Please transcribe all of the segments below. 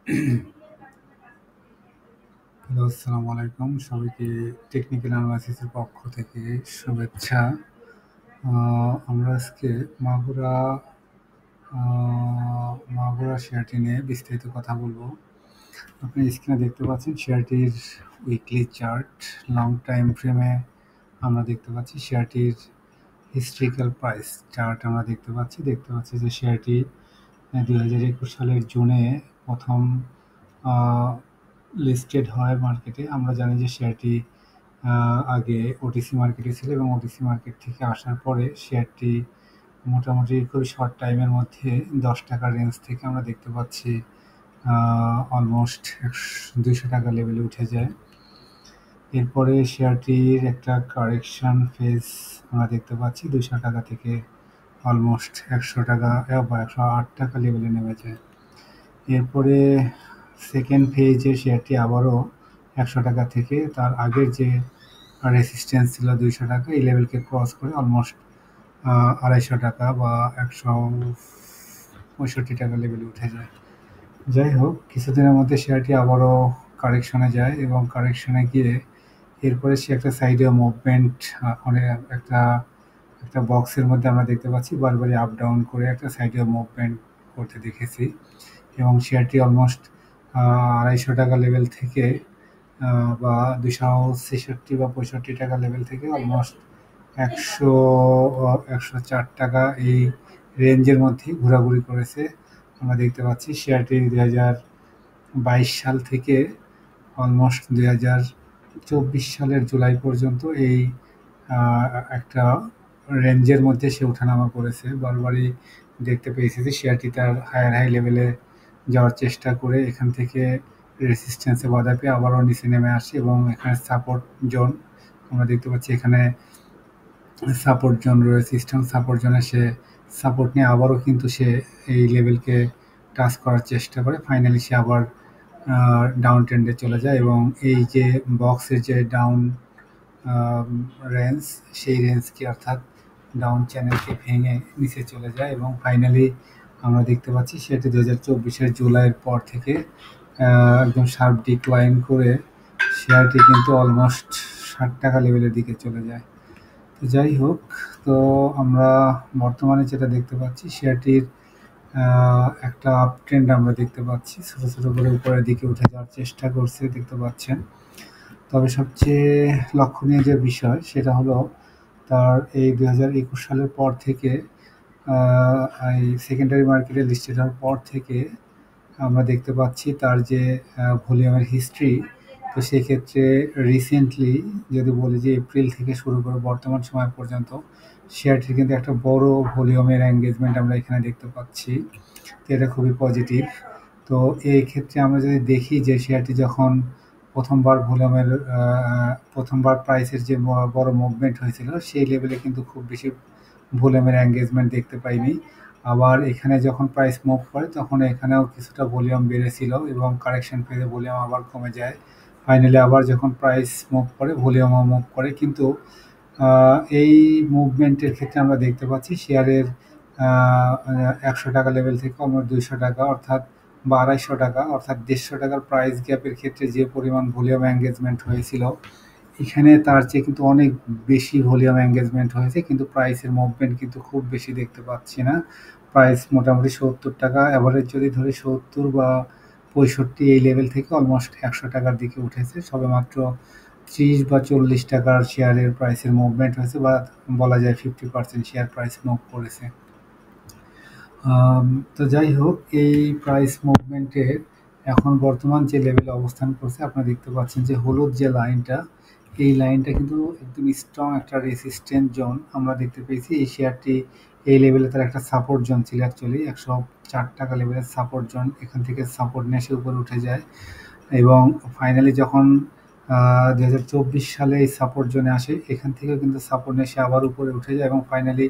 Hello, আসসালামু আলাইকুম। সবাইকে টেকনিক্যাল অ্যানালাইসিসের পক্ষ থেকে শুভেচ্ছা। আমরা আজকে মাগুরা আ মাগুরা শেয়ারটি নিয়ে বিস্তারিত কথা বলব। আপনি স্ক্রিনে দেখতে পাচ্ছেন শেয়ারটির উইকলি চার্ট, লং টাইম ফ্রেমে আমরা দেখতে পাচ্ছি শেয়ারটির হিস্ট্রিক্যাল প্রাইস চার্ট আমরা দেখতে পাচ্ছি যে শেয়ারটি ২০২১ সালের জুনে প্রথম আ লিস্টেড হয় মার্কেটে। আমরা জানি যে শেয়ারটি আগে ওটিসি মার্কেটে ছিল এবং ওটিসি মার্কেট থেকে আসার পরে শেয়ারটি মোটামুটি খুবই শর্ট টাইমের মধ্যে ৳১০ রেঞ্জ থেকে আমরা দেখতে পাচ্ছি অলমোস্ট ৳২০০ লেভেলে উঠে যায়। এরপরে শেয়ারটির একটা কারেকশন ফেজ আমরা দেখতে পাচ্ছি ৳২০০ থেকে অলমোস্ট ৳১০০ বা ৳১০৮ লেভেলে নেমে যায়। এরপরে সেকেন্ড ফেজে শেয়ারটি আবারও ৳১০০ থেকে তার আগের যে রেসিস্ট্যান্স ছিল ৳২০০ এই লেভেলকে ক্রস করে অলমোস্ট ৳২৫০ বা ৳১৬৫ লেভেলে উঠে যায়। যাই হোক, কিছুদিনের মধ্যে শেয়ারটি আবারও কারেকশনে যায় এবং কারেকশনে গিয়ে এরপরে সে একটা সাইডে মুভমেন্ট অনেক একটা বক্সের মধ্যে আমরা দেখতে পাচ্ছি বারবারই আপ ডাউন করে একটা সাইডে মুভমেন্ট করতে দেখেছি এবং শেয়ারটি অলমোস্ট ৳২৫০ লেভেল থেকে বা ৳২৬৬ বা ৳৬৫ লেভেল থেকে অলমোস্ট একশো ৳১০৪ এই রেঞ্জের মধ্যেই ঘোরাঘুরি করেছে। আমরা দেখতে পাচ্ছি শেয়ারটি ২০২২ সাল থেকে অলমোস্ট ২০২৪ সালের জুলাই পর্যন্ত এই একটা রেঞ্জের মধ্যে সে ওঠানামা করেছে। বারবারই দেখতে পেয়েছি যে শেয়ারটি তার হাই লেভেলে যাওয়ার চেষ্টা করে এখান থেকে রেসিস্ট্যান্সে বাধা পেয়ে আবারও নিচে নেমে আসে এবং এখানে সাপোর্ট জোন আমরা দেখতে পাচ্ছি এখানে সাপোর্ট জোন রয়েছে। ইস্টার্ন সাপোর্ট জোনে সে সাপোর্ট নিয়ে আবারও কিন্তু সে এই লেভেলকে টাচ করার চেষ্টা করে। ফাইনালি সে আবার ডাউন ট্রেন্ডে চলে যায় এবং এই যে বক্সের যে ডাউন রেঞ্জ সেই রেঞ্জকে অর্থাৎ ডাউন চ্যানেলকে ভেঙে নিচে চলে যায় এবং ফাইনালি আমরা দেখতে পাচ্ছি সেটি ২০২৪ জুলাইয়ের পর থেকে একদম শার্প ডিক্লাইন করে শেয়ারটি কিন্তু অলমোস্ট ৳৬০ লেভেলের দিকে চলে যায়। তো যাই হোক, তো আমরা বর্তমানে যেটা দেখতে পাচ্ছি শেয়ারটির একটা আপ ট্রেন্ড আমরা দেখতে পাচ্ছি। ছোট করে উপরের দিকে উঠে যাওয়ার চেষ্টা করছে দেখতে পাচ্ছেন। তবে সবচেয়ে লক্ষণীয় যে বিষয় সেটা হলো তার এই ২০২১ সালের পর থেকে এই সেকেন্ডারি মার্কেটে লিস্টেড হওয়ার পর থেকে আমরা দেখতে পাচ্ছি তার যে ভলিউমের হিস্ট্রি, তো সেক্ষেত্রে রিসেন্টলি যদি বলি যে এপ্রিল থেকে শুরু করে বর্তমান সময় পর্যন্ত শেয়ারটির কিন্তু একটা বড় ভলিউমের এঙ্গেজমেন্ট আমরা এখানে দেখতে পাচ্ছি। তো এটা খুবই পজিটিভ। তো এই ক্ষেত্রে আমরা যদি দেখি যে শেয়ারটি যখন প্রথমবার প্রাইসের যে বড় মুভমেন্ট হয়েছিল সেই লেভেলে কিন্তু খুব বেশি ভলিউমের এঙ্গেজমেন্ট দেখতে পাইনি। আবার এখানে যখন প্রাইস মুভ করে তখন এখানেও কিছুটা ভলিউম বেড়েছিল এবং কারেকশন ফেজে ভলিউম আবার কমে যায়। ফাইনালি আবার যখন প্রাইস মুভ করে ভলিউমও মুভ করে, কিন্তু এই মুভমেন্টের ক্ষেত্রে আমরা দেখতে পাচ্ছি শেয়ারের ৳১০০ লেভেল থেকে অলমোস্ট ৳২০০ অর্থাৎ বা ৳২৫০ অর্থাৎ ৳১৫০ প্রাইস গ্যাপের ক্ষেত্রে যে পরিমাণ ভলিউম এঙ্গেজমেন্ট হয়েছিল, এখানে তার চেয়ে কিন্তু অনেক বেশি ভলিউম এঙ্গেজমেন্ট হয়েছে, কিন্তু প্রাইসের মুভমেন্ট কিন্তু খুব বেশি দেখতে পাচ্ছি না। প্রাইস মোটামুটি ৳৭০ অ্যাভারেজ যদি ধরি ৭০ বা ৬৫ এই লেভেল থেকে অলমোস্ট ৳১০০ র দিকে উঠেছে। সবেমাত্র ৩০ বা ৳৪০ শেয়ারের প্রাইসের মুভমেন্ট হয়েছে বা বলা যায় 50% শেয়ার প্রাইস মুভ করেছে। তো যাই হোক, এই প্রাইস মুভমেন্টের এখন বর্তমান যে লেভেলে অবস্থান করছে আপনারা দেখতে পাচ্ছেন যে হলুদ যে লাইনটা, এই লাইনটা কিন্তু একদম স্ট্রং একটা রেসিস্ট্যান্ট জোন আমরা দেখতে পেয়েছি। এই শেয়ারটি এই লেভেলে তার একটা সাপোর্ট জোন ছিল অ্যাকচুয়ালি ৳১০৪ লেভেলের সাপোর্ট জোন। এখান থেকে সাপোর্ট নিয়ে সে উপরে উঠে যায় এবং ফাইনালি যখন ২০২৪ সালে এই সাপোর্ট জোনে আসে এখান থেকেও কিন্তু সাপোর্ট নিয়ে সে আবার উপরে উঠে যায় এবং ফাইনালি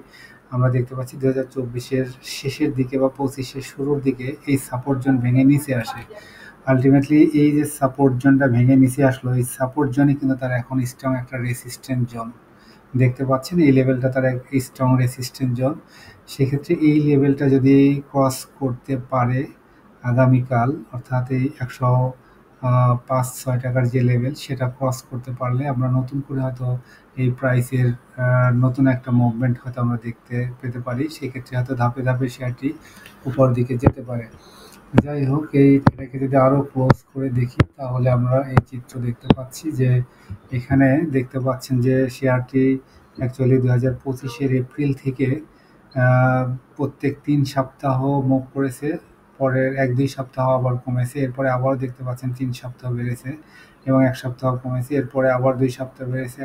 আমরা দেখতে পাচ্ছি ২০২৪-এর শেষের দিকে বা ২৫-এর শুরুর দিকে এই সাপোর্ট জোন ভেঙে নিচে আসে। আল্টিমেটলি এই যে সাপোর্ট জোনটা ভেঙে নিচে আসলো, এই সাপোর্ট জোনই কিন্তু তার এখন স্ট্রং একটা রেসিস্ট্যান্ট জোন। দেখতে পাচ্ছেন এই লেভেলটা তার এক স্ট্রং রেসিস্ট্যান্ট জোন। সেক্ষেত্রে এই লেভেলটা যদি ক্রস করতে পারে আগামীকাল অর্থাৎ এই 105-6 টাকার যে লেভেল সেটা ক্রস করতে পারলে আমরা নতুন করে হয়তো এই প্রাইসের নতুন একটা মুভমেন্ট হয়তো আমরা দেখতে পেতে পারি। সেক্ষেত্রে হয়তো ধাপে ধাপে শেয়ারটি উপর দিকে যেতে পারে। যাই হোক, এটাকে যদি আরো ক্লোজ করে দেখি তাহলে আমরা এই চিত্র দেখতে পাচ্ছি যে এখানে দেখতে পাচ্ছেন যে শেয়ারটি অ্যাকচুয়ালি 2025-এর এপ্রিল থেকে আহ, প্রত্যেক 3 সপ্তাহ মুভ করেছে, পরের 1-2 সপ্তাহ আবার কমেছে, এরপরে আবারও দেখতে পাচ্ছেন 3 সপ্তাহ বেড়েছে এবং 1 সপ্তাহ কমেছে, এরপরে আবার 2 সপ্তাহ বেড়েছে,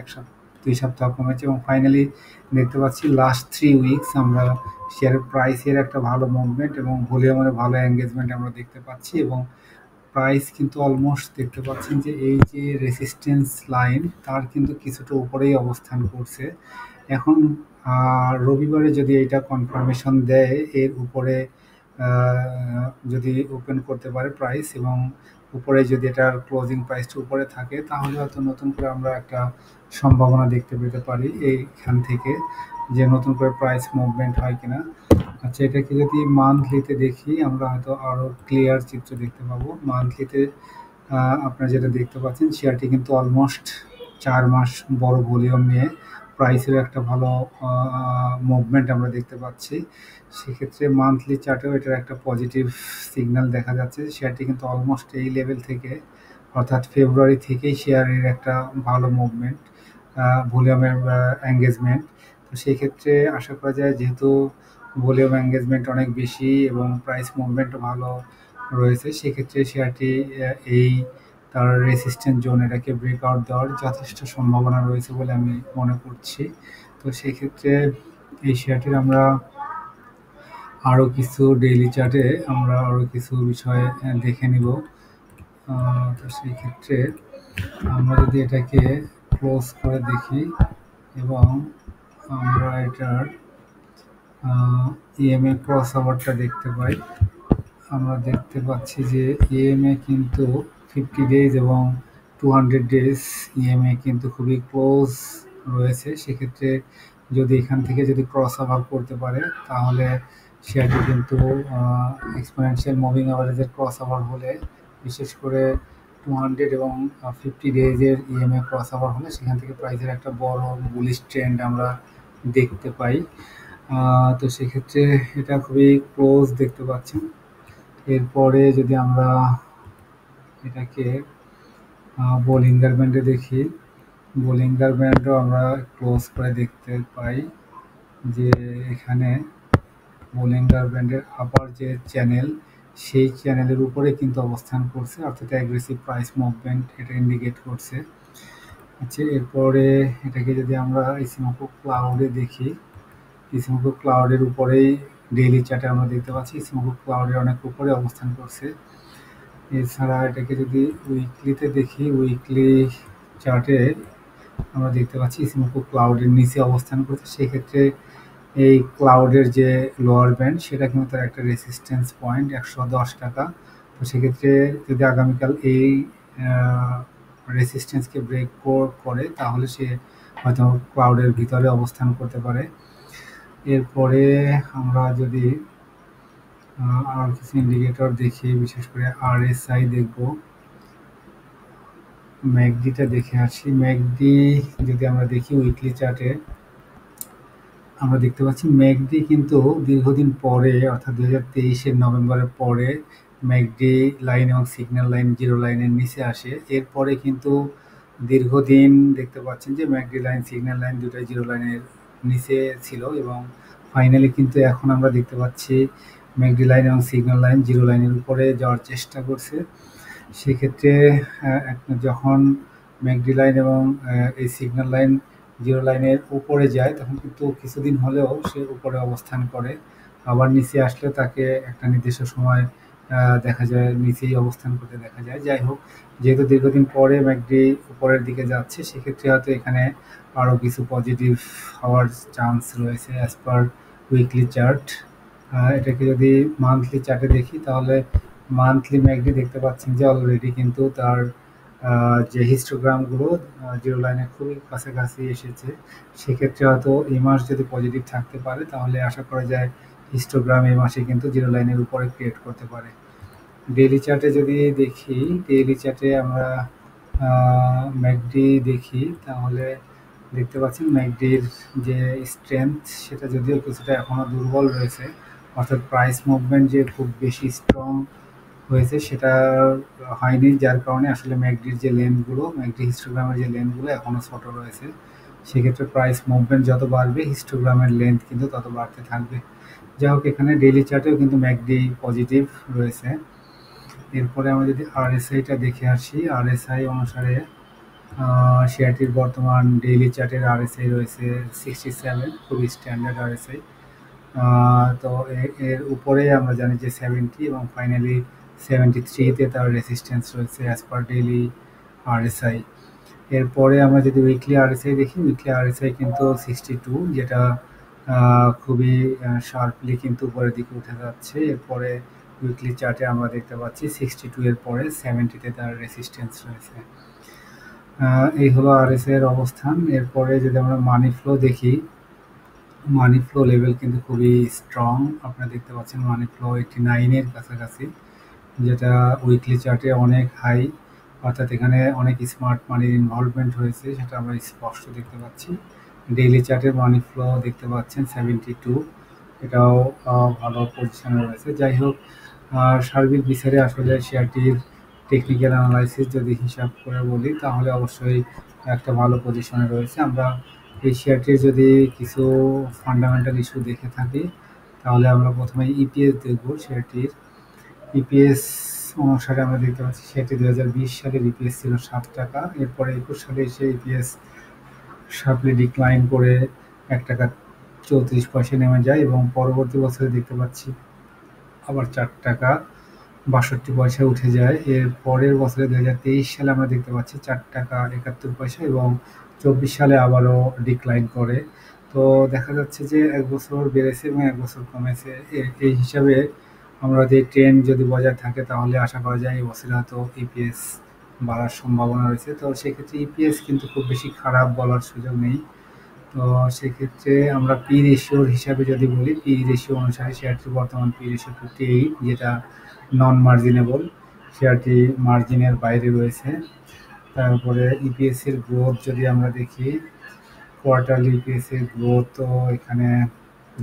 2 সপ্তাহ কমেছে এবং ফাইনালি দেখতে পাচ্ছি লাস্ট 3 উইকস আমরা শেয়ারের প্রাইসের একটা ভালো মুভমেন্ট এবং ভলিউমের ভালো এঙ্গেজমেন্ট আমরা দেখতে পাচ্ছি এবং প্রাইস কিন্তু অলমোস্ট দেখতে পাচ্ছেন যে এই যে রেসিস্ট্যান্স লাইন তার কিন্তু কিছুটা উপরেই অবস্থান করছে। এখন রবিবারে যদি এটা কনফার্মেশন দেয় এর উপরে যদি ওপেন করতে পারে প্রাইস এবং উপরে যদি এটার ক্লোজিং প্রাইসটা উপরে থাকে তাহলে হয়তো নতুন করে আমরা একটা সম্ভাবনা দেখতে পেতে পারি এইখান থেকে যে নতুন করে প্রাইস মুভমেন্ট হয় কিনা। আচ্ছা, এটাকে যদি মান্থলিতে দেখি আমরা হয়তো আরো ক্লিয়ার চিত্র দেখতে পাবো। মান্থলিতে আপনারা যেটা দেখতে পাচ্ছেন শেয়ারটি কিন্তু অলমোস্ট 4 মাস বড় ভলিউম নিয়ে প্রাইসের একটা ভালো মুভমেন্ট আমরা দেখতে পাচ্ছি। সেক্ষেত্রে মান্থলি চার্টেও এটার একটা পজিটিভ সিগন্যাল দেখা যাচ্ছে। শেয়ারটি কিন্তু অলমোস্ট এই লেভেল থেকে অর্থাৎ ফেব্রুয়ারি থেকেই শেয়ারের একটা ভালো মুভমেন্ট, ভলিউমের এঙ্গেজমেন্ট। তো সেই ক্ষেত্রে আশা করা যায় যেহেতু ভলিউম এঙ্গেজমেন্ট অনেক বেশি এবং প্রাইস মুভমেন্টও ভালো রয়েছে, সেক্ষেত্রে শেয়ারটি এই তার রেসিস্ট্যান্স জোন এটাকে ব্রেকআউট দেওয়ার যথেষ্ট সম্ভাবনা রয়েছে বলে আমি মনে করছি। তো সেই ক্ষেত্রে এই শেয়ারটির আমরা আরও কিছু ডেইলি চার্টে আমরা আরও কিছু বিষয় দেখে নিব। তো সেই ক্ষেত্রে আমরা যদি এটাকে ক্লোজ করে দেখি এবং আমরা এটার ইএমএ ক্রস ওভারটা দেখতে পাই, আমরা দেখতে পাচ্ছি যে ইএমএ কিন্তু 50 ডেজ এবং 200 ডেজ ইএমএ কিন্তু খুবই ক্লোজ রয়েছে। সেক্ষেত্রে যদি এখান থেকে যদি ক্রস ওভার করতে পারে তাহলে শেয়ারটি কিন্তু এক্সপোনেনশিয়াল মুভিং অ্যাভারেজের ক্রস ওভার হলে, বিশেষ করে 200 এবং 50 ডেজের ইএমএ ক্রস ওভার হলে সেখান থেকে প্রাইসের একটা বড় বুলিশ ট্রেন্ড আমরা দেখতে পাই। তো সেক্ষেত্রে এটা খুবই ক্লোজ দেখতে পাচ্ছেন। এরপরে যদি আমরা এটাকে বোলিঙ্গার ব্যান্ডে দেখি, বোলিঙ্গার ব্যান্ডও আমরা ক্লোজ করে দেখতে পাই যে এখানে বোলিঙ্গার ব্যান্ডের আপার যে চ্যানেল সেই চ্যানেলের উপরে কিন্তু অবস্থান করছে, অর্থাৎ অ্যাগ্রেসিভ প্রাইস মুভমেন্ট এটা ইন্ডিকেট করছে। আচ্ছা, এরপরে এটাকে যদি আমরা ইসিমোকো ক্লাউডে দেখি, ইসিমোকো ক্লাউডের উপরেই ডেইলি চার্টে আমরা দেখতে পাচ্ছি ইসিমোকো ক্লাউডের অনেক উপরে অবস্থান করছে। এছাড়া এটাকে যদি উইকলিতে দেখি, উইকলি চার্টে আমরা দেখতে পাচ্ছি ইসিমোকো ক্লাউডের নিচে অবস্থান করছে। সেক্ষেত্রে এই ক্লাউডের যে লোয়ার ব্যান্ড সেটা কিন্তু তার একটা রেসিস্ট্যান্স পয়েন্ট 110 টাকা। তো সেক্ষেত্রে যদি আগামীকাল এই রেসিস্ট্যান্সকে ব্রেক করে তাহলে সে হয়তো ক্লাউডের ভিতরে অবস্থান করতে পারে। এরপরে আমরা যদি আর কিছু ইন্ডিকেটর দেখি, বিশেষ করে আরএসআই দেখব, ম্যাকডিটা দেখে আসি। ম্যাকডি যদি আমরা দেখি উইকলি চার্টে আমরা দেখতে পাচ্ছি ম্যাকডি কিন্তু দীর্ঘদিন পরে অর্থাৎ 2023-এর নভেম্বরের পরে ম্যাকডি লাইন এবং সিগন্যাল লাইন জিরো লাইনের নিচে আসে। এরপরে কিন্তু দীর্ঘদিন দেখতে পাচ্ছেন যে ম্যাকডি লাইন সিগন্যাল লাইন দুটাই জিরো লাইনের নিচে ছিল এবং ফাইনালি কিন্তু এখন আমরা দেখতে পাচ্ছি ম্যাকডি লাইন এবং সিগন্যাল লাইন জিরো লাইনের উপরে যাওয়ার চেষ্টা করছে। সেক্ষেত্রে যখন ম্যাকডি লাইন এবং এই সিগন্যাল লাইন জিরো লাইনের উপরে যায় তখন কিন্তু কিছুদিন হলেও সে উপরে অবস্থান করে, আবার নিচে আসলে তাকে একটা নির্দিষ্ট সময় দেখা যায় নিচেই অবস্থান করতে দেখা যায়। যাই হোক, যেহেতু দীর্ঘদিন পরে ম্যাকডি উপরের দিকে যাচ্ছে সেক্ষেত্রে হয়তো এখানে আরও কিছু পজিটিভ হওয়ার চান্স রয়েছে অ্যাজ পার উইকলি চার্ট। এটাকে যদি মান্থলি চার্টে দেখি তাহলে মান্থলি ম্যাকডি দেখতে পাচ্ছেন যে অলরেডি কিন্তু তার যে হিস্টোগ্রামগুলো জিরো লাইনের খুবই কাছাকাছি এসেছে। সেক্ষেত্রে হয়তো এই মাস যদি পজিটিভ থাকতে পারে তাহলে আশা করা যায় হিস্টোগ্রাম এই মাসে কিন্তু জিরো লাইনের উপরে ক্রিয়েট করতে পারে। ডেইলি চার্টে যদি দেখি, ডেইলি চার্টে আমরা ম্যাকডি দেখি, তাহলে দেখতে পাচ্ছেন ম্যাকডির যে স্ট্রেংথ সেটা যদিও কিছুটা এখনও দুর্বল রয়েছে, অর্থাৎ প্রাইস মুভমেন্ট যে খুব বেশি স্ট্রং হয়েছে সেটা হয়নি, যার কারণে আসলে ম্যাকডির যে লেনগুলো, ম্যাকডি হিস্টোগ্রামের যে লেনগুলো এখনও ছোট রয়েছে। সেক্ষেত্রে প্রাইস মুভমেন্ট যত বাড়বে হিস্টোগ্রামের লেন্থ কিন্তু তত বাড়তে থাকবে। যাই হোক, এখানে ডেইলি চার্টেও কিন্তু ম্যাকডি পজিটিভ রয়েছে। এরপরে আমরা যদি আরএসআইটা দেখে আসি, আরএসআই অনুসারে শেয়ারটির বর্তমান ডেইলি চার্টের আরএসআই রয়েছে 67, খুবই স্ট্যান্ডার্ড আরএসআই। তো এর উপরে আমরা জানি যে 70 এবং ফাইনালি 73-তে তার রেসিস্ট্যান্স রয়েছে অ্যাজ পার ডেইলি আরএসআই। এরপরে আমরা যদি উইকলি আরএসআই দেখি, উইকলি আরএসআই কিন্তু 62, যেটা খুবই শার্পলি কিন্তু উপরের দিকে উঠে যাচ্ছে। এরপরে উইকলি চার্টে আমরা দেখতে পাচ্ছি 62 এর পরে 70-তে তার রেসিস্ট্যান্স রয়েছে। এই হলো আরএসআই এর অবস্থান। এরপরে যদি আমরা মানি ফ্লো দেখি, মানি ফ্লো লেভেল কিন্তু খুবই স্ট্রং। আপনারা দেখতে পাচ্ছেন মানি ফ্লো 89 এর কাছাকাছি, যেটা উইকলি চার্টে অনেক হাই, অর্থাৎ এখানে অনেক স্মার্ট মানির ইনভলভমেন্ট হয়েছে, সেটা আমরা স্পষ্ট দেখতে পাচ্ছি। ডেইলি চার্টের মানি ফ্লো দেখতে পাচ্ছেন 72, এটাও ভালো পজিশনে রয়েছে। যাই হোক, সার্বিক বিচারে আসলে শেয়ারটির টেকনিক্যাল অ্যানালাইসিস যদি হিসাব করে বলি, তাহলে অবশ্যই একটা ভালো পজিশনে রয়েছে। আমরা এই শেয়ারটির যদি কিছু ফান্ডামেন্টাল ইস্যু দেখে থাকি, তাহলে আমরা প্রথমে ইপিএস দেখব শেয়ারটির। ইপিএস অনুসারে আমরা দেখতে পাচ্ছি সেটি 2020 সালের ইপিএস ছিল 7 টাকা। এরপরে 21 সালে এসে ইপিএস শার্পলি ডিক্লাইন করে 1 টাকা 34 পয়সা নেমে যায় এবং পরবর্তী বছরে দেখতে পাচ্ছি আবার 4 টাকা 62 পয়সা উঠে যায়। এর পরের বছরে 2023 সালে আমরা দেখতে পাচ্ছি 4 টাকা 71 পয়সা এবং 24 সালে আবারও ডিক্লাইন করে। তো দেখা যাচ্ছে যে 1 বছর বেড়েছে এবং 1 বছর কমেছে। এই হিসাবে আমরা যে ট্রেন্ড যদি বজায় থাকে, তাহলে আশা করা যায় এই বছরে হয়তো ইপিএস বাড়ার সম্ভাবনা রয়েছে। তো সেক্ষেত্রে ইপিএস কিন্তু খুব বেশি খারাপ বলার সুযোগ নেই। তো সেক্ষেত্রে আমরা পি রেশিওর হিসাবে যদি বলি, পি রেশিও অনুসারে শেয়ারটির বর্তমান পি রেশিও 58, যেটা নন মার্জিনেবল, শেয়ারটি মার্জিনের বাইরে রয়েছে। তারপরে ইপিএস এর গ্রোথ যদি আমরা দেখি, কোয়ার্টারলি ইপিএস এর গ্রোথ তো এখানে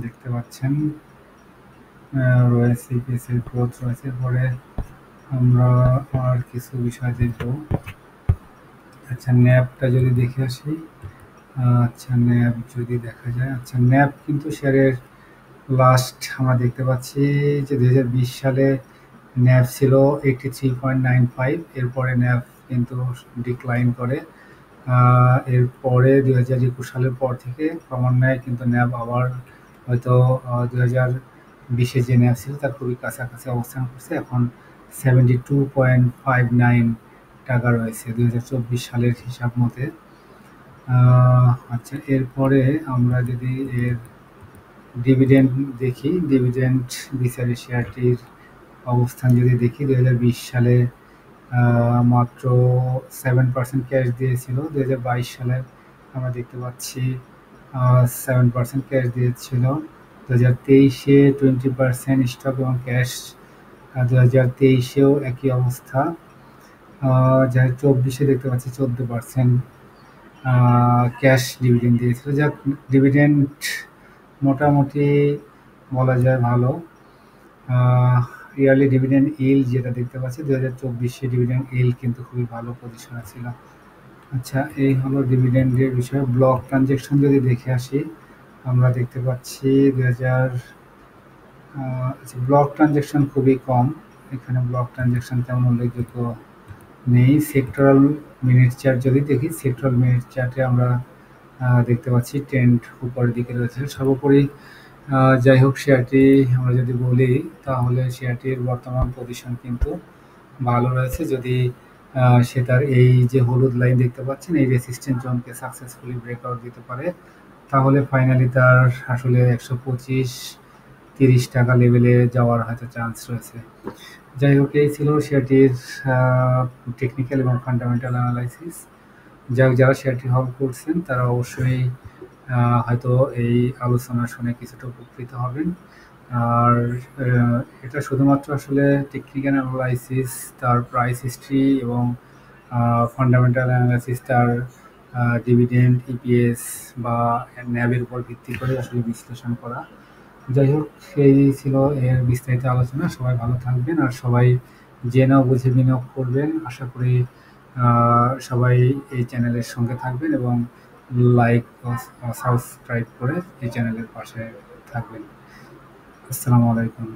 দেখতে পাচ্ছেন রয়েছে, ইপিএস এর গ্রোথ রয়েছে। পরে আমরা আর কিছু বিষয় দেখব। আচ্ছা, ন্যাপটা যদি দেখে আসি, আচ্ছা ন্যাপ যদি দেখা যায়, আচ্ছা ন্যাপ কিন্তু শেয়ারের লাস্ট আমরা দেখতে পাচ্ছি যে 2020 সালে ন্যাপ ছিল 83.95, এরপরে ন্যাপ কিন্তু ডিক্লাইন করে। এরপরে 2021 সালের পর থেকে ক্রমান্বয়ে কিন্তু ন্যাপ আবার হয়তো 2020-এ যে ন্যাপ ছিল তার খুবই কাছাকাছি অবস্থান করছে। এখন 72.59 টাকা রয়েছে 2024 সালের হিসাব মতে। আচ্ছা, এরপরে আমরা যদি এর ডিভিডেন্ড দেখি, ডিভিডেন্ড বিচারে শেয়ারটির অবস্থান যদি দেখি, 2020 সালে মাত্র 7% ক্যাশ দিয়েছিল। 2022 সালে আমরা দেখতে পাচ্ছি 7% ক্যাশ দিয়েছিল। 2023-এ 20% স্টক এবং ক্যাশ, 2023-এও একই অবস্থা। 2024-এ দেখতে পাচ্ছি 14% ক্যাশ ডিভিডেন্ড দিয়েছিল। যাক, ডিভিডেন্ড মোটামুটি বলা যায় ভালো। ইয়ারলি ডিভিডেন্ড ইল্ড যেটা দেখতে পাচ্ছি, 2024-এ ডিভিডেন্ড ইল্ড কিন্তু খুবই ভালো পজিশনে ছিল। আচ্ছা, এই হলো ডিভিডেন্ডের বিষয়। ব্লক ট্রানজ্যাকশন যদি দেখে আসি, আমরা দেখতে পাচ্ছি আচ্ছা, ব্লক ট্রানজ্যাকশন খুবই কম, এখানে ব্লক ট্রানজ্যাকশন তেমন উল্লেখযোগ্য নেই। সেক্টরাল মিনিট চার্ট যদি দেখি, সেক্টরাল মিনিট চার্টে আমরা দেখতে পাচ্ছি ট্রেন্ড উপরের দিকে রয়েছে। সর্বোপরি যাই হোক, শেয়ারটি আমরা যদি বলি, তাহলে শেয়ারটির বর্তমান পজিশন কিন্তু ভালো রয়েছে। যদি সে তার এই যে হলুদ লাইন দেখতে পাচ্ছেন, এই রেসিস্ট্যান্স জোনকে সাকসেসফুলি ব্রেকআউট দিতে পারে, তাহলে ফাইনালি তার আসলে 125-30 টাকা লেভেলে যাওয়ার হয়তো চান্স রয়েছে। যাই হোক, এই ছিল শেয়ারটির টেকনিক্যাল এবং ফান্ডামেন্টাল অ্যানালাইসিস। যারা শেয়ারটি হোল্ড করছেন তারা অবশ্যই হয়তো এই আলোচনা শুনে কিছুটা উপকৃত হবেন। আর এটা শুধুমাত্র আসলে টেকনিক্যাল অ্যানালাইসিস, তার প্রাইস হিস্ট্রি এবং ফান্ডামেন্টাল অ্যানালাইসিস, তার ডিভিডেন্ড, ইপিএস বা ন্যাবের উপর ভিত্তি করে আসলে বিশ্লেষণ করা। যাই হোক, সেই ছিল এর বিস্তারিত আলোচনা। সবাই ভালো থাকবেন আর সবাই জেনে বুঝে বিনিয়োগ করবেন। আশা করি সবাই এই চ্যানেলের সঙ্গে থাকবেন এবং লাইক ও সাবস্ক্রাইব করে এই চ্যানেলের পাশে থাকবেন। আসসালামু আলাইকুম।